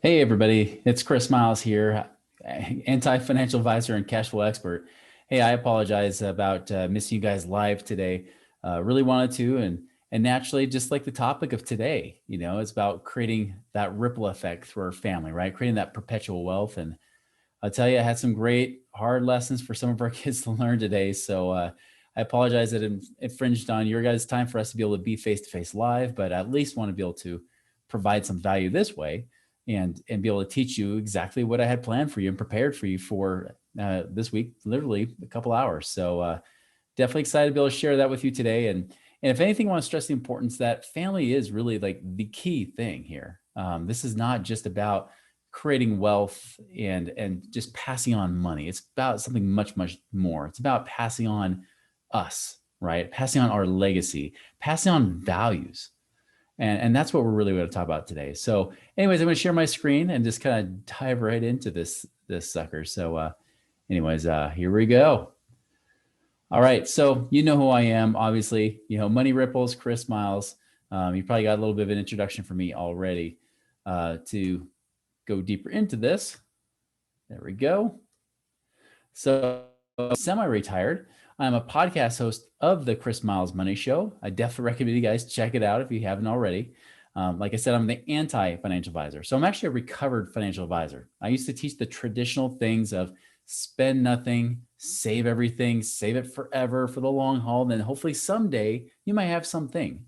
Hey everybody, it's Chris Miles here, anti-financial advisor and cash flow expert. Hey, I apologize about missing you guys live today. Really wanted to, and naturally, just like the topic of today, it's about creating that ripple effect through our family, right? Creating that perpetual wealth. And I'll tell you, I had some great hard lessons for some of our kids to learn today. So I apologize that it infringed on your guys' time for us to be able to be face-to-face live, but I at least want to be able to provide some value this way and be able to teach you exactly what I had planned for you and prepared for you for this week, literally a couple hours. So definitely excited to be able to share that with you today. And if anything, I want to stress the importance that family is really like the key thing here. This is not just about creating wealth and just passing on money. It's about something much more. It's about passing on us, right? Passing on our legacy, passing on values. And that's what we're really going to talk about today. So anyways, I'm going to share my screen and just kind of dive right into this sucker. So anyways, here we go. All right. So you know who I am, obviously, Money Ripples, Chris Miles. You probably got a little bit of an introduction for me already. To go deeper into this, there we go. So semi-retired. I'm a podcast host of the Chris Miles Money Show. I definitely recommend you guys check it out if you haven't already. Like I said, I'm the anti-financial advisor. So I'm actually a recovered financial advisor. I used to teach the traditional things of spend nothing, save everything, save it forever for the long haul. And then hopefully someday you might have something.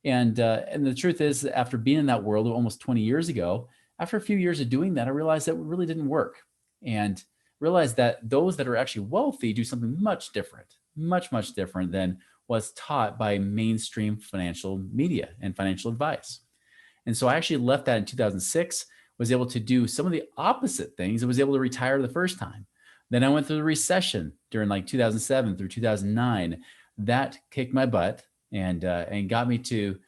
And the truth is, after being in that world almost 20 years ago, after a few years of doing that, I realized that it really didn't work. And realized that those that are actually wealthy do something much different, much different than what's taught by mainstream financial media and financial advice. And so I actually left that in 2006, was able to do some of the opposite things. I was able to retire the first time. Then I went through the recession during like 2007 through 2009. That kicked my butt and got me to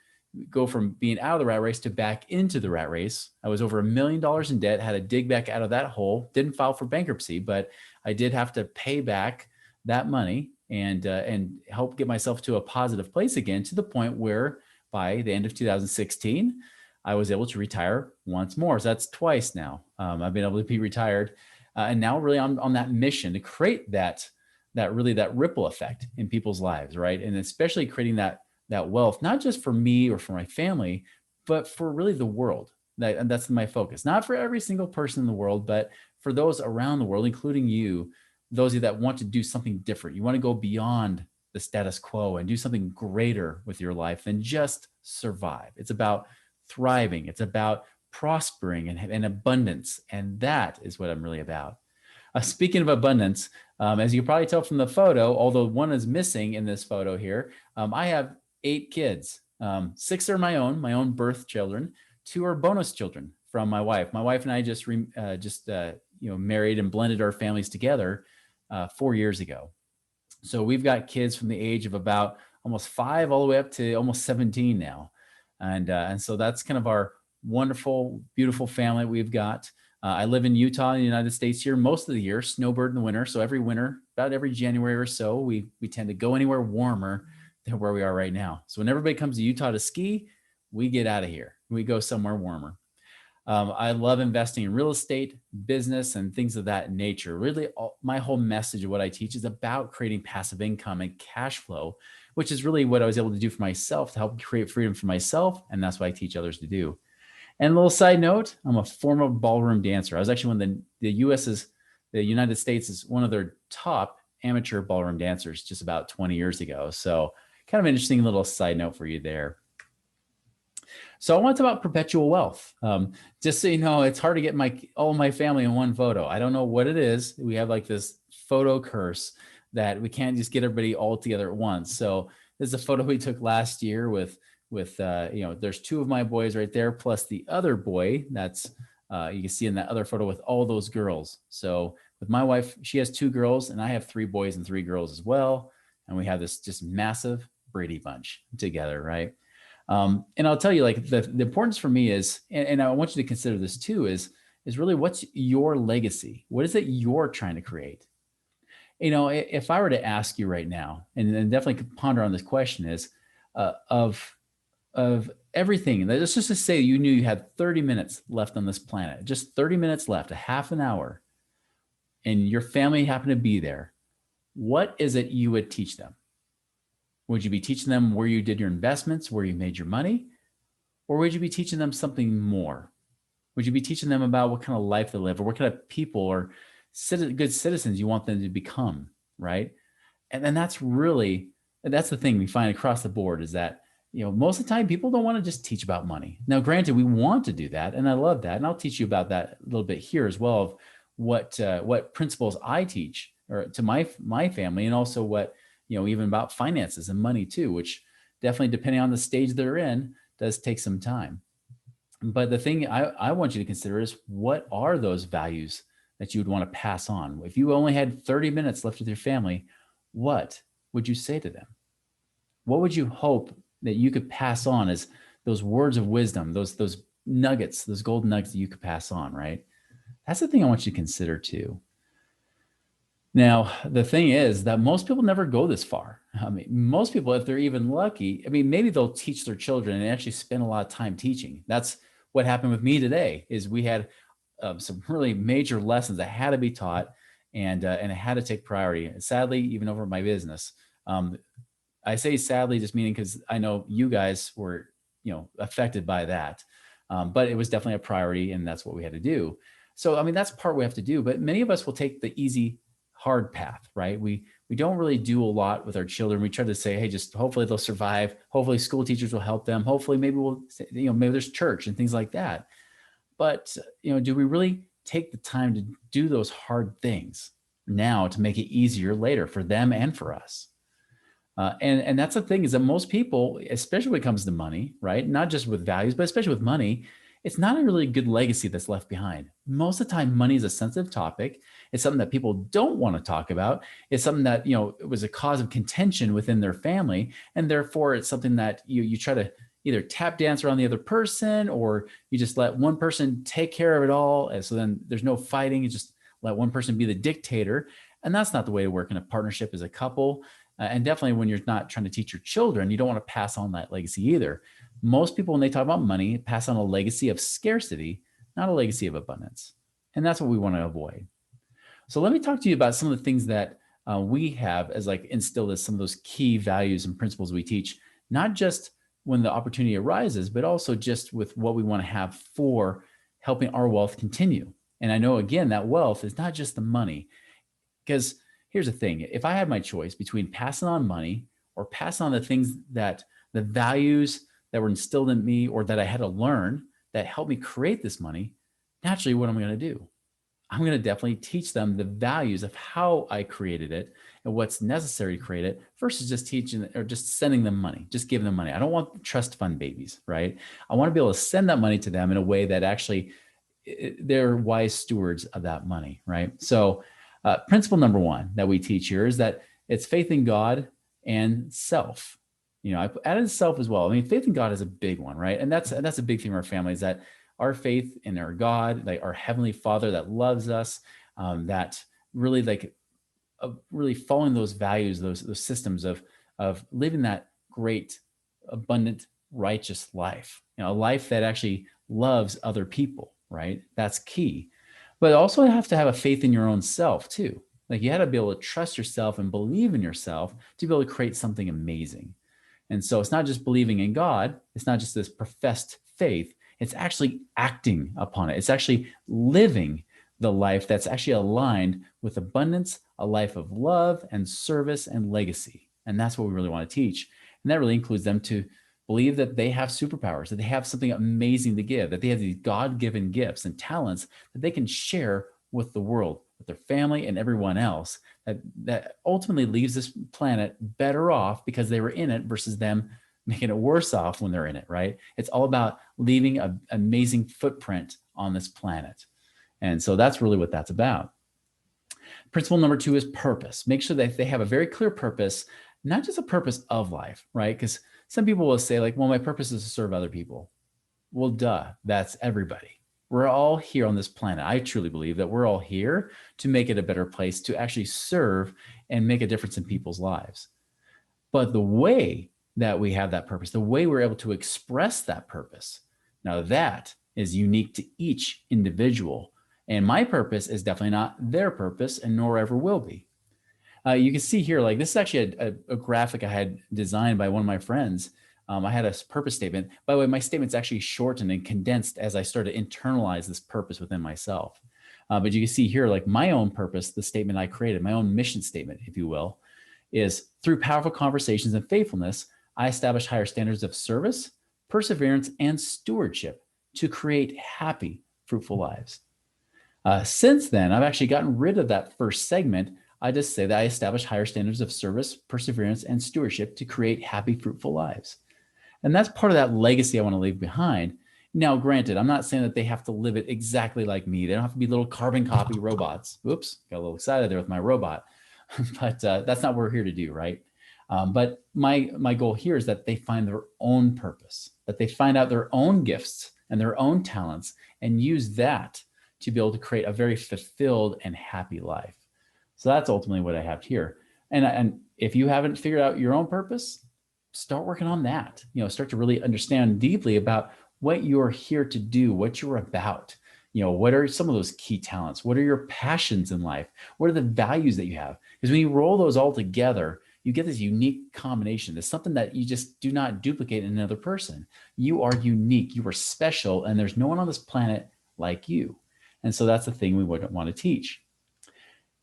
go from being out of the rat race to back into the rat race. I was over $1 million in debt, had to dig back out of that hole, didn't file for bankruptcy, but I did have to pay back that money and help get myself to a positive place again, to the point where by the end of 2016, I was able to retire once more. So that's twice now. I've been able to be retired. And now really I'm on that mission to create that ripple effect in people's lives, right? And especially creating that wealth, not just for me or for my family, but for really the world. And that's my focus. Not for every single person in the world, but for those around the world, including you, those of you that want to do something different. You want to go beyond the status quo and do something greater with your life than just survive. It's about thriving. It's about prospering and abundance. And that is what I'm really about. Speaking of abundance, as you can probably tell from the photo, although one is missing in this photo here, I have 8 kids. 6 are my own birth children. 2 are bonus children from my wife. My wife and I just married and blended our families together 4 years ago. So we've got kids from the age of about almost 5 all the way up to almost 17 now. And so that's kind of our wonderful, beautiful family we've got. I live in Utah in the United States here most of the year, snowbird in the winter. So every winter, about every January or so, we tend to go anywhere warmer than where we are right now. So when everybody comes to Utah to ski, we get out of here. We go somewhere warmer. I love investing in real estate, business, and things of that nature. Really, my whole message of what I teach is about creating passive income and cash flow, which is really what I was able to do for myself to help create freedom for myself. And that's what I teach others to do. And a little side note, I'm a former ballroom dancer. I was actually one of the United States is one of their top amateur ballroom dancers just about 20 years ago. So kind of interesting little side note for you there. So I want to talk about perpetual wealth. Just so you know, it's hard to get all my family in one photo. I don't know what it is. We have like this photo curse that we can't just get everybody all together at once. So this is a photo we took last year with there's 2 of my boys right there, plus the other boy that's you can see in that other photo with all those girls. So with my wife, she has 2 girls and I have 3 boys and 3 girls as well. And we have this just massive Brady Bunch together, right? And I'll tell you, like the importance for me is, and I want you to consider this too, is really what's your legacy? What is it you're trying to create? If I were to ask you right now, and definitely ponder on this question is, of of everything. Let's just to say you knew you had 30 minutes left on this planet, just 30 minutes left, a half an hour, and your family happened to be there. What is it you would teach them? Would you be teaching them where you did your investments, where you made your money? Or would you be teaching them something more? Would you be teaching them about what kind of life they live, or what kind of people or good citizens you want them to become, right? And then that's the thing we find across the board is that, most of the time people don't want to just teach about money. Now, granted, we want to do that, and I love that, and I'll teach you about that a little bit here as well, of what principles I teach or to my family, and also what, even about finances and money too, which definitely, depending on the stage they're in, does take some time. But the thing I want you to consider is, what are those values that you would want to pass on? If you only had 30 minutes left with your family, what would you say to them? What would you hope that you could pass on as those words of wisdom, those nuggets, those golden nuggets that you could pass on, right? That's the thing I want you to consider too. Now, the thing is that most people never go this far. I mean, most people, if they're even lucky, I mean, maybe they'll teach their children and actually spend a lot of time teaching. That's what happened with me today, is we had some really major lessons that had to be taught, and it had to take priority. And sadly, even over my business. I say sadly, just meaning because I know you guys were, affected by that. But it was definitely a priority, and that's what we had to do. So, I mean, that's part we have to do, but many of us will take the easy, hard path, right? We don't really do a lot with our children. We try to say, hey, just hopefully they'll survive. Hopefully school teachers will help them. Hopefully maybe maybe there's church and things like that. But, do we really take the time to do those hard things now to make it easier later for them and for us? And that's the thing, is that most people, especially when it comes to money, right? Not just with values, but especially with money, it's not a really good legacy that's left behind. Most of the time, money is a sensitive topic. It's something that people don't want to talk about. It's something that, it was a cause of contention within their family. And therefore, it's something that you try to either tap dance around the other person, or you just let one person take care of it all. And so then there's no fighting. You just let one person be the dictator. And that's not the way to work in a partnership as a couple. And definitely when you're not trying to teach your children, you don't want to pass on that legacy either. Most people, when they talk about money, pass on a legacy of scarcity, not a legacy of abundance. And that's what we want to avoid. So let me talk to you about some of the things that we have as instilled as some of those key values and principles we teach, not just when the opportunity arises, but also just with what we want to have for helping our wealth continue. And I know, again, that wealth is not just the money, because here's the thing. If I had my choice between passing on money or passing on the values that were instilled in me, or that I had to learn that helped me create this money, naturally, what am I going to do? I'm going to definitely teach them the values of how I created it and what's necessary to create it, versus just teaching or just sending them money, just giving them money. I don't want trust fund babies, right? I want to be able to send that money to them in a way that actually they're wise stewards of that money, right? So principle number one that we teach here is that it's faith in God and self. I added self as well. I mean, faith in God is a big one, right? And that's a big theme of our family, is that our faith in our God, like our Heavenly Father that loves us, that really really following those values, those systems of living that great, abundant, righteous life, a life that actually loves other people, right? That's key. But also you have to have a faith in your own self too. Like you had to be able to trust yourself and believe in yourself to be able to create something amazing. And so it's not just believing in God. It's not just this professed faith. It's actually acting upon it. It's actually living the life that's actually aligned with abundance, a life of love and service and legacy. And that's what we really want to teach. And that really includes them to believe that they have superpowers, that they have something amazing to give, that they have these God-given gifts and talents that they can share with the world, with their family and everyone else, that ultimately leaves this planet better off because they were in it, versus them making it worse off when they're in it, right? It's all about leaving an amazing footprint on this planet. And so that's really what that's about. Principle number two is purpose. Make sure that they have a very clear purpose, not just a purpose of life, right? Because some people will say well, my purpose is to serve other people. Well, duh, that's everybody. We're all here on this planet. I truly believe that we're all here to make it a better place, to actually serve and make a difference in people's lives. But the way that we have that purpose, the way we're able to express that purpose. Now that is unique to each individual. And my purpose is definitely not their purpose and nor ever will be. You can see here, like this is actually a graphic I had designed by one of my friends. I had a purpose statement. By the way, my statement's actually shortened and condensed as I started to internalize this purpose within myself. But you can see here, like my own purpose, the statement I created, my own mission statement, if you will, is through powerful conversations and faithfulness, I establish higher standards of service, perseverance, and stewardship to create happy, fruitful lives. Since then, I've actually gotten rid of that first segment. I just say that I establish higher standards of service, perseverance, and stewardship to create happy, fruitful lives. And that's part of that legacy I want to leave behind. Now, granted, I'm not saying that they have to live it exactly like me. They don't have to be little carbon copy robots. Oops, got a little excited there with my robot. But that's not what we're here to do, right? But my goal here is that they find their own purpose, that they find out their own gifts and their own talents and use that to be able to create a very fulfilled and happy life. So that's ultimately what I have here. And if you haven't figured out your own purpose, start working on that. Start to really understand deeply about what you're here to do, what you're about. What are some of those key talents? What are your passions in life? What are the values that you have? Because when you roll those all together, you get this unique combination. It's something that you just do not duplicate in another person. You are unique, you are special, and there's no one on this planet like you. And so that's the thing we would want to teach.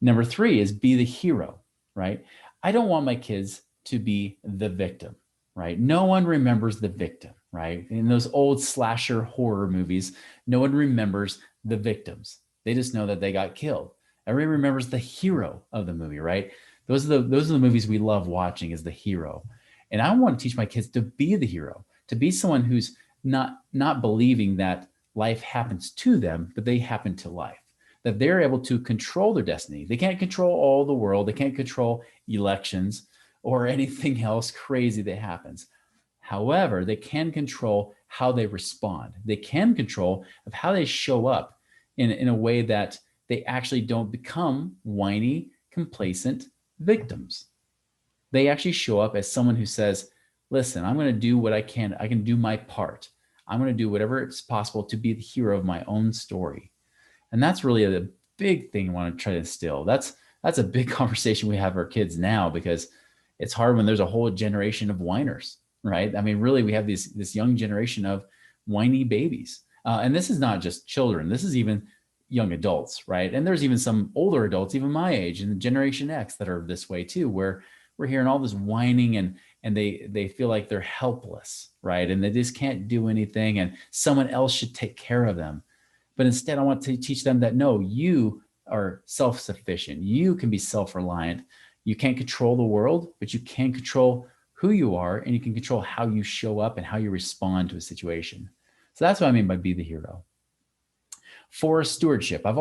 Number 3 is be the hero, right? I don't want my kids to be the victim, right? No one remembers the victim, right? In those old slasher horror movies, no one remembers the victims. They just know that they got killed. Everybody remembers the hero of the movie, right? Those are the movies we love watching, is the hero. And I want to teach my kids to be the hero, to be someone who's not believing that life happens to them, but they happen to life, that they're able to control their destiny. They can't control all the world. They can't control elections or anything else crazy that happens. However, they can control how they respond. They can control of how they show up in a way that they actually don't become whiny, complacent victims. They actually show up as someone who says, listen, I'm going to do what I can. I can do my part. I'm going to do whatever it's possible to be the hero of my own story. And that's really a big thing I want to try to instill. That's a big conversation we have with our kids now, because it's hard when there's a whole generation of whiners, right? I mean, really, we have this young generation of whiny babies. And this is not just children. This is even young adults, right? And there's even some older adults, even my age, and Generation X, that are this way too, where we're hearing all this whining and they feel like they're helpless, right? And they just can't do anything, and someone else should take care of them. But instead, I want to teach them that, no, you are self-sufficient. You can be self-reliant. You can't control the world, but you can control who you are, and you can control how you show up and how you respond to a situation. So that's what I mean by be the hero. For stewardship, I've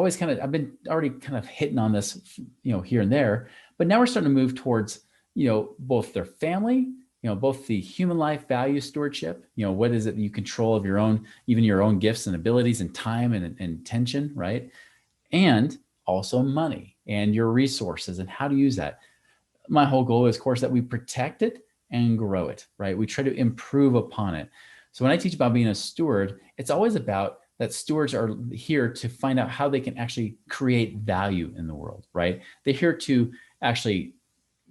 been already kind of hitting on this, here and there, but now we're starting to move towards, both their family, both the human life value stewardship, what is it that you control of your own, even your own gifts and abilities and time and attention, right? And also money and your resources and how to use that. My whole goal is, of course, that we protect it and grow it, right? We try to improve upon it. So when I teach about being a steward, it's always about that stewards are here to find out how they can actually create value in the world, right? They're here to actually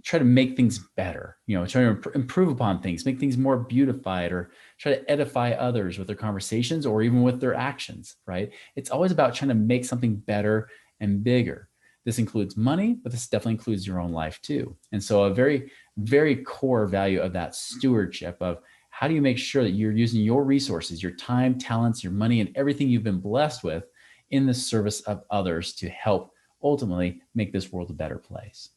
try to make things better, try to improve upon things, make things more beautified, or try to edify others with their conversations or even with their actions, right? It's always about trying to make something better and bigger. This includes money, but this definitely includes your own life too. And so a very, very core value of that stewardship of how do you make sure that you're using your resources, your time, talents, your money, and everything you've been blessed with in the service of others to help ultimately make this world a better place.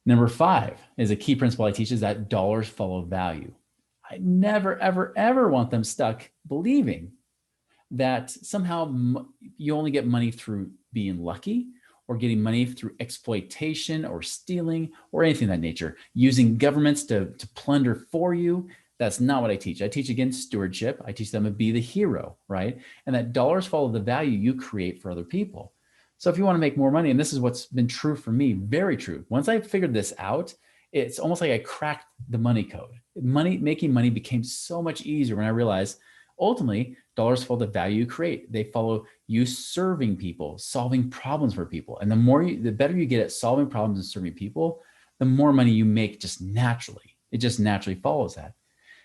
Number 5 is a key principle I teach, is that dollars follow value. I never, ever, ever want them stuck believing that somehow you only get money through being lucky, or getting money through exploitation or stealing or anything of that nature, using governments to plunder for you. That's not what I teach. I teach against stewardship. I teach them to be the hero, right? And that dollars follow the value you create for other people. So if you want to make more money, and this is what's been true for me, very true. Once I figured this out, it's almost like I cracked the money code. Making money became so much easier when I realized ultimately dollars follow the value you create. They follow you serving people, solving problems for people. And the better you get at solving problems and serving people, the more money you make just naturally. It just naturally follows that.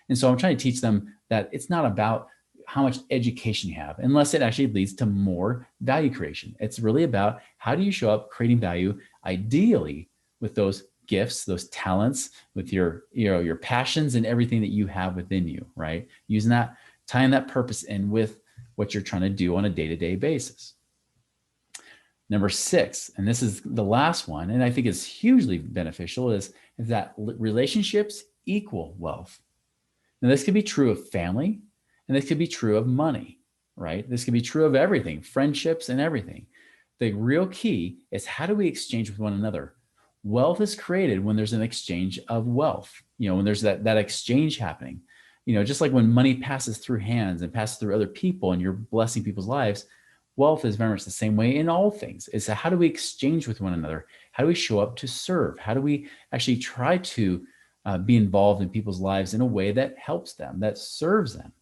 And so I'm trying to teach them that it's not about how much education you have, unless it actually leads to more value creation. It's really about how do you show up creating value, ideally with those gifts, those talents, with your passions and everything that you have within you, right? Using that, tying that purpose in with what you're trying to do on a day-to-day basis. Number 6, and this is the last one, and I think it's hugely beneficial, is that relationships equal wealth. Now, this could be true of family, and this could be true of money, right? This could be true of everything, friendships and everything. The real key is how do we exchange with one another? Wealth is created when there's an exchange of wealth, when there's that exchange happening. Just like when money passes through hands and passes through other people and you're blessing people's lives, wealth is very much the same way in all things. Is how do we exchange with one another? How do we show up to serve? How do we actually try to be involved in people's lives in a way that helps them, that serves them?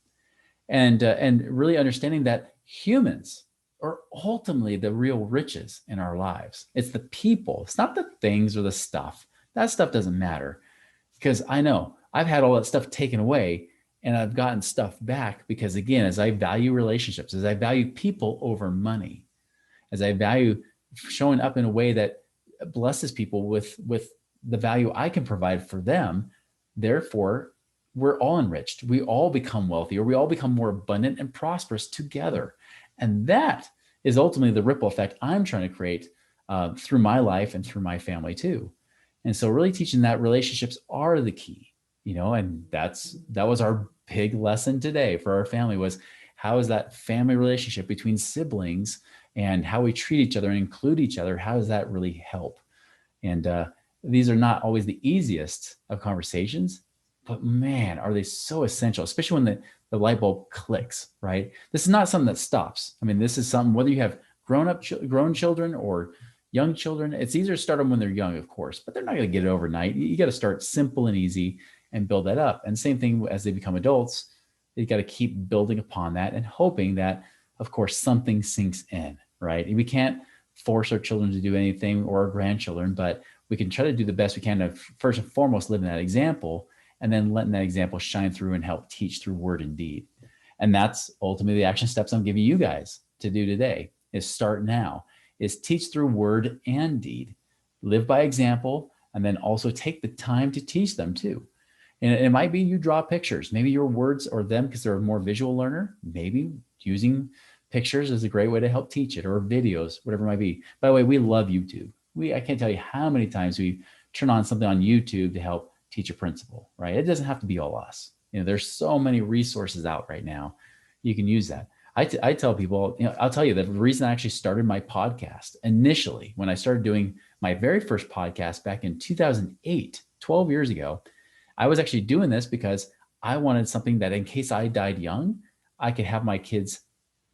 And really understanding that humans are ultimately the real riches in our lives. It's the people. It's not the things or the stuff. That stuff doesn't matter, because I know I've had all that stuff taken away and I've gotten stuff back because, again, as I value relationships, as I value people over money, as I value showing up in a way that blesses people with the value I can provide for them, therefore, we're all enriched. We all become wealthy, or we all become more abundant and prosperous together. And that is ultimately the ripple effect I'm trying to create through my life and through my family too. And so really teaching that relationships are the key, and that was our big lesson today for our family, was how is that family relationship between siblings and how we treat each other and include each other, how does that really help? And these are not always the easiest of conversations, but man, are they so essential, especially when the light bulb clicks, right? This is not something that stops. I mean, this is something, whether you have grown children or young children, it's easier to start them when they're young, of course, but they're not going to get it overnight. You got to start simple and easy and build that up. And same thing as they become adults, you got to keep building upon that and hoping that, of course, something sinks in, right? And we can't force our children to do anything, or our grandchildren, but we can try to do the best we can to first and foremost live in that example, and then letting that example shine through and help teach through word and deed. And that's ultimately the action steps I'm giving you guys to do today, is start now, is teach through word and deed, live by example, and then also take the time to teach them too. And it might be you draw pictures, maybe your words or them, because they're a more visual learner, maybe using pictures is a great way to help teach it, or videos, whatever it might be. By the way, we love YouTube. I can't tell you how many times we turn on something on YouTube to help teach a principle, right? It doesn't have to be all us. There's so many resources out right now. You can use that. I tell people, I'll tell you the reason I actually started my podcast initially, when I started doing my very first podcast back in 2008, 12 years ago, I was actually doing this because I wanted something that in case I died young, I could have my kids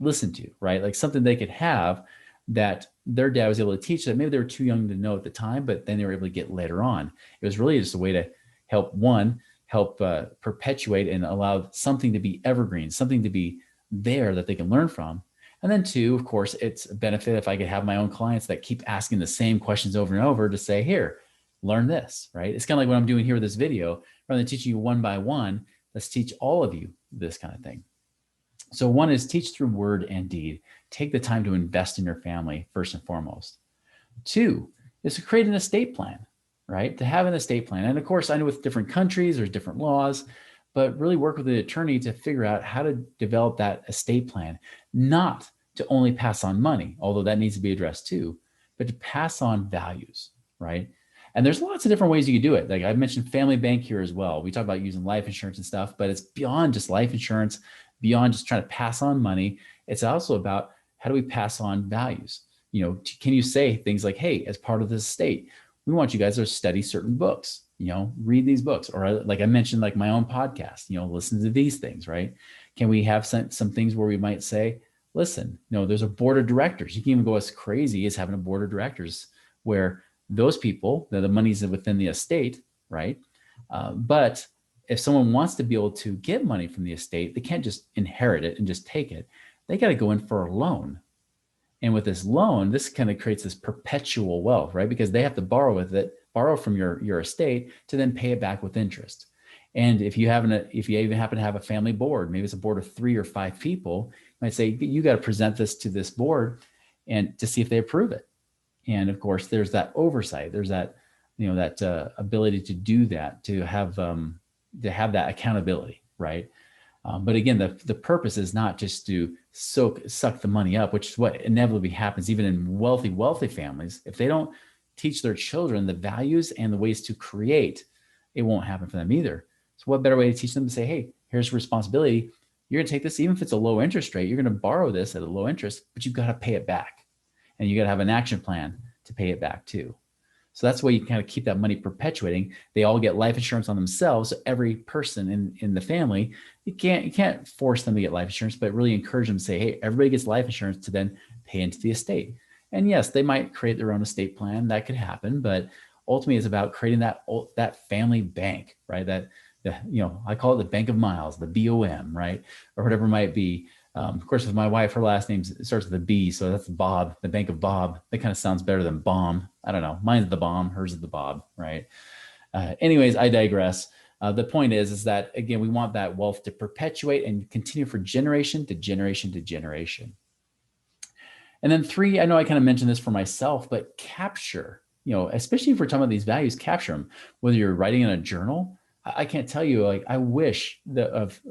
listen to, right? Like something they could have that their dad was able to teach that maybe they were too young to know at the time, but then they were able to get later on. It was really just a way to help perpetuate and allow something to be evergreen, something to be there that they can learn from. And then 2, of course, it's a benefit if I could have my own clients that keep asking the same questions over and over to say, here, learn this, right? It's kind of like what I'm doing here with this video. Rather than teaching you one by one, let's teach all of you this kind of thing. So 1 is teach through word and deed. Take the time to invest in your family first and foremost. 2 is to create an estate plan, right? To have an estate plan. And of course, I know with different countries, there's different laws, but really work with an attorney to figure out how to develop that estate plan, not to only pass on money, although that needs to be addressed too, but to pass on values, right? And there's lots of different ways you can do it. Like I mentioned family bank here as well. We talk about using life insurance and stuff, but it's beyond just life insurance, beyond just trying to pass on money. It's also about how do we pass on values? Can you say things like, hey, as part of this estate, we want you guys to study certain books, read these books, or like I mentioned, like my own podcast, listen to these things, right? Can we have some things where we might say, listen, there's a board of directors. You can even go as crazy as having a board of directors where those people, the money's within the estate, right? But if someone wants to be able to get money from the estate, they can't just inherit it and just take it. They got to go in for a loan. And with this loan, this kind of creates this perpetual wealth, right? Because they have to borrow from your estate to then pay it back with interest. And if you even happen to have a family board, maybe it's a board of 3 or 5 people, you might say, you got to present this to this board and to see if they approve it. And of course, there's that oversight. There's that, that ability to do that, to have that accountability, right? But again, the purpose is not just to suck the money up, which is what inevitably happens even in wealthy families. If they don't teach their children the values and the ways to create, it won't happen for them either. So what better way to teach them to say, hey, here's responsibility. You're going to take this, even if it's a low interest rate, you're going to borrow this at a low interest, but you've got to pay it back. And you got to have an action plan to pay it back too. So that's why you kind of keep that money perpetuating. They all get life insurance on themselves. So every person in the family, you can't force them to get life insurance, but really encourage them to say, hey, everybody gets life insurance to then pay into the estate. And yes, they might create their own estate plan. That could happen, but ultimately it's about creating that family bank, right? I call it the Bank of Miles, the BOM, right? Or whatever it might be. Of course, with my wife, her last name starts with a B, so that's Bob, the Bank of Bob. That kind of sounds better than bomb. I don't know. Mine's the bomb, hers is the Bob, right? Anyways, I digress. The point is that, again, we want that wealth to perpetuate and continue for generation to generation to generation. And then 3, I know I kind of mentioned this for myself, but capture, especially if we're talking about these values, capture them, whether you're writing in a journal. I can't tell you, like, I wish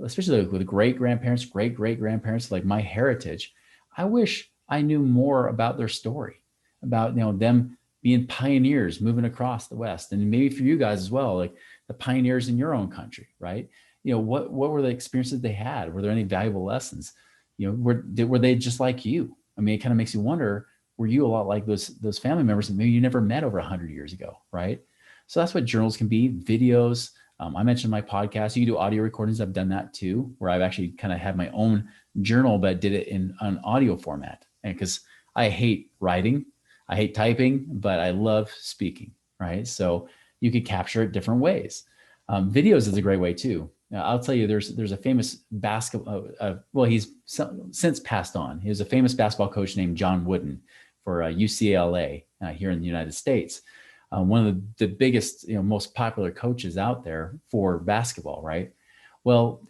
especially with great-grandparents, great-great-grandparents, like my heritage, I wish I knew more about their story, about, them being pioneers moving across the West. And maybe for you guys as well, like the pioneers in your own country, right? What were the experiences they had? Were there any valuable lessons? Were they just like you? I mean, it kind of makes you wonder, were you a lot like those family members that maybe you never met over 100 years ago, right? So that's what journals can be, videos. I mentioned my podcast. You can do audio recordings. I've done that too, where I've actually kind of had my own journal, but did it in an audio format. And because I hate writing, I hate typing, but I love speaking, right? So you could capture it different ways. Videos is a great way too. Now, I'll tell you, there's a famous basketball, he's since passed on. He was a famous basketball coach named John Wooden for UCLA here in the United States. One of the biggest, most popular coaches out there for basketball, right? Well,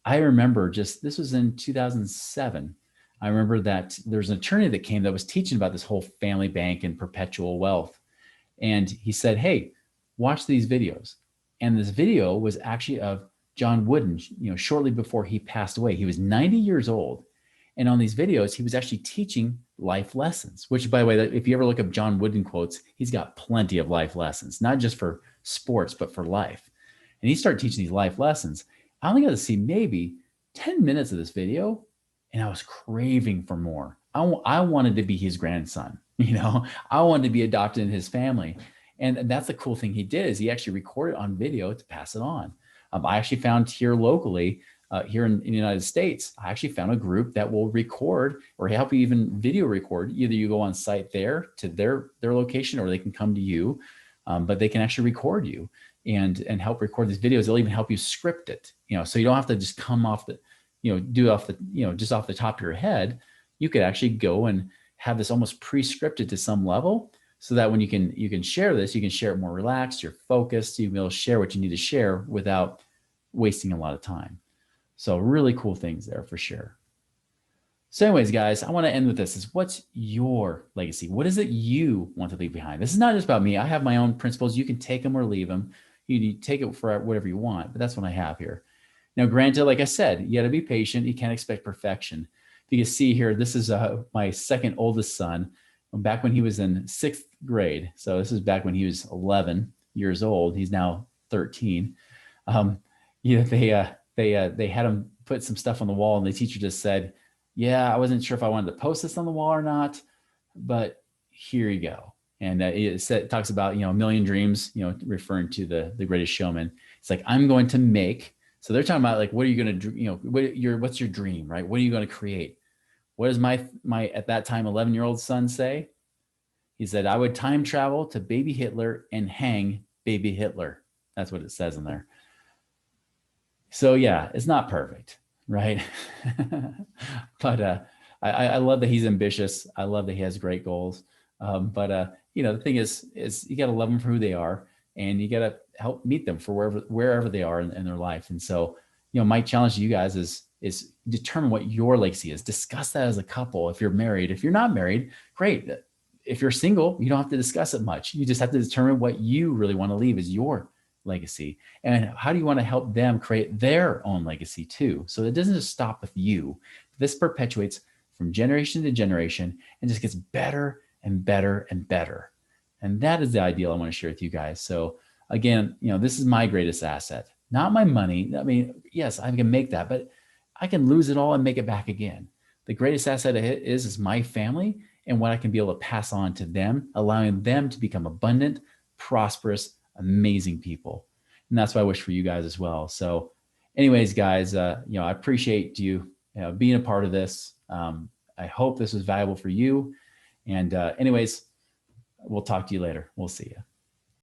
I remember this was in 2007. I remember that there's an attorney that came that was teaching about this whole family bank and perpetual wealth. And he said, hey, watch these videos. And this video was actually of John Wooden, shortly before he passed away. He was 90 years old. And on these videos, he was actually teaching life lessons, which, by the way, if you ever look up John Wooden quotes, he's got plenty of life lessons, not just for sports, but for life. And he started teaching these life lessons. I only got to see maybe 10 minutes of this video, and I was craving for more. I wanted to be his grandson. I wanted to be adopted in his family. And that's the cool thing he did, is he actually recorded on video to pass it on. I actually found here locally, here in the United States, I actually found a group that will record or help you even video record. Either you go on site there to their location, or they can come to you, but they can actually record you and help record these videos. They'll even help you script it, so you don't have to just come off the, do it off the, just off the top of your head. You could actually go and have this almost pre-scripted to some level, so that when you can share this, you can share it more relaxed, you're focused, you can be able to share what you need to share without wasting a lot of time. So really cool things there for sure. So anyways, guys, I want to end with this. What's your legacy? What is it you want to leave behind? This is not just about me. I have my own principles. You can take them or leave them. You take it for whatever you want, but that's what I have here. Now, granted, like I said, you got to be patient. You can't expect perfection. If you can see here, this is my second oldest son, back when he was in 6th grade. So this is back when he was 11 years old. He's now 13. They had him put some stuff on the wall, and the teacher just said, yeah, I wasn't sure if I wanted to post this on the wall or not, but here you go. And it talks about, a million dreams, referring to the Greatest Showman. It's like, I'm going to make, so they're talking about like, what are you going to do? What's your dream, right? What are you going to create? What does my at that time 11-year-old son say? He said, I would time travel to baby Hitler and hang baby Hitler. That's what it says in there. So yeah, it's not perfect, right? But I love that he's ambitious. I love that he has great goals. But the thing is you got to love them for who they are, and you got to help meet them for wherever they are in their life. And so, my challenge to you guys is determine what your legacy is. Discuss that as a couple. If you're married, if you're not married, great. If you're single, you don't have to discuss it much. You just have to determine what you really want to leave as your legacy, and how do you want to help them create their own legacy too. So it doesn't just stop with you. This perpetuates from generation to generation and just gets better and better and better. And that is the ideal I want to share with you guys. So again, this is my greatest asset, not my money. I mean, yes, I can make that, but I can lose it all and make it back again. The greatest asset is my family and what I can be able to pass on to them, allowing them to become abundant, prosperous, amazing people. And that's what I wish for you guys as well. So anyways, guys, I appreciate you, being a part of this. I hope this was valuable for you. And anyways, we'll talk to you later. We'll see you.